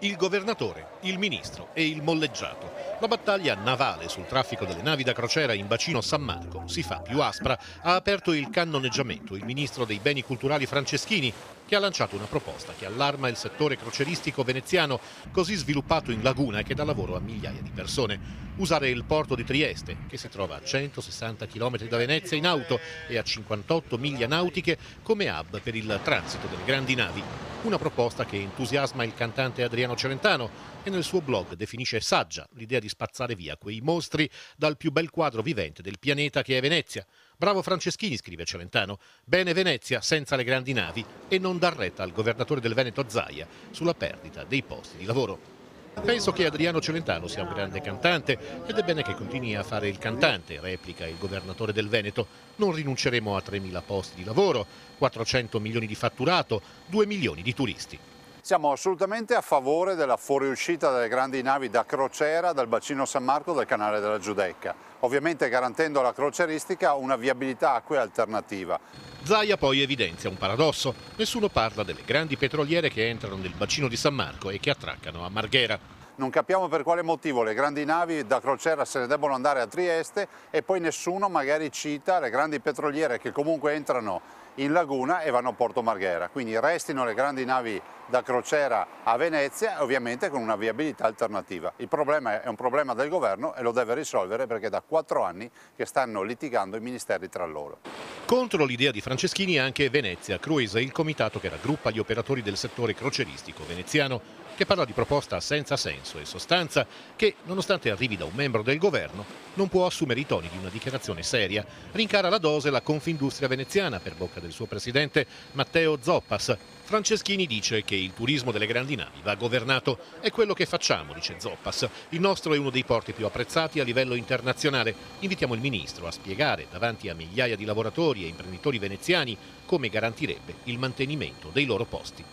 Il governatore, il ministro e il molleggiato. La battaglia navale sul traffico delle navi da crociera in bacino San Marco si fa più aspra. Ha aperto il cannoneggiamento il ministro dei beni culturali Franceschini, che ha lanciato una proposta che allarma il settore croceristico veneziano, così sviluppato in laguna e che dà lavoro a migliaia di persone. Usare il porto di Trieste, che si trova a 160 km da Venezia in auto e a 58 miglia nautiche, come hub per il transito delle grandi navi. Una proposta che entusiasma il cantante Adriano Celentano, e nel suo blog definisce saggia l'idea di spazzare via quei mostri dal più bel quadro vivente del pianeta che è Venezia. Bravo Franceschini, scrive Celentano, bene Venezia senza le grandi navi, e non dar retta al governatore del Veneto Zaia sulla perdita dei posti di lavoro. Penso che Adriano Celentano sia un grande cantante ed è bene che continui a fare il cantante, replica il governatore del Veneto. Non rinunceremo a 3.000 posti di lavoro, 400 milioni di fatturato, 2 milioni di turisti. Siamo assolutamente a favore della fuoriuscita delle grandi navi da crociera dal bacino San Marco del canale della Giudecca, ovviamente garantendo alla croceristica una viabilità acquea alternativa. Zaia poi evidenzia un paradosso: nessuno parla delle grandi petroliere che entrano nel bacino di San Marco e che attraccano a Marghera. Non capiamo per quale motivo le grandi navi da crociera se ne debbano andare a Trieste e poi nessuno magari cita le grandi petroliere che comunque entrano in laguna e vanno a Porto Marghera. Quindi restino le grandi navi da crociera a Venezia, ovviamente con una viabilità alternativa. Il problema è un problema del governo e lo deve risolvere, perché da 4 anni che stanno litigando i ministeri tra loro. Contro l'idea di Franceschini anche Venezia Cruise, il comitato che raggruppa gli operatori del settore croceristico veneziano, che parla di proposta senza senso e sostanza che, nonostante arrivi da un membro del governo, non può assumere i toni di una dichiarazione seria. Rincara la dose la Confindustria veneziana per bocca del suo presidente Matteo Zoppas. Franceschini dice che il turismo delle grandi navi va governato. È quello che facciamo, dice Zoppas. Il nostro è uno dei porti più apprezzati a livello internazionale. Invitiamo il ministro a spiegare davanti a migliaia di lavoratori e imprenditori veneziani come garantirebbe il mantenimento dei loro posti.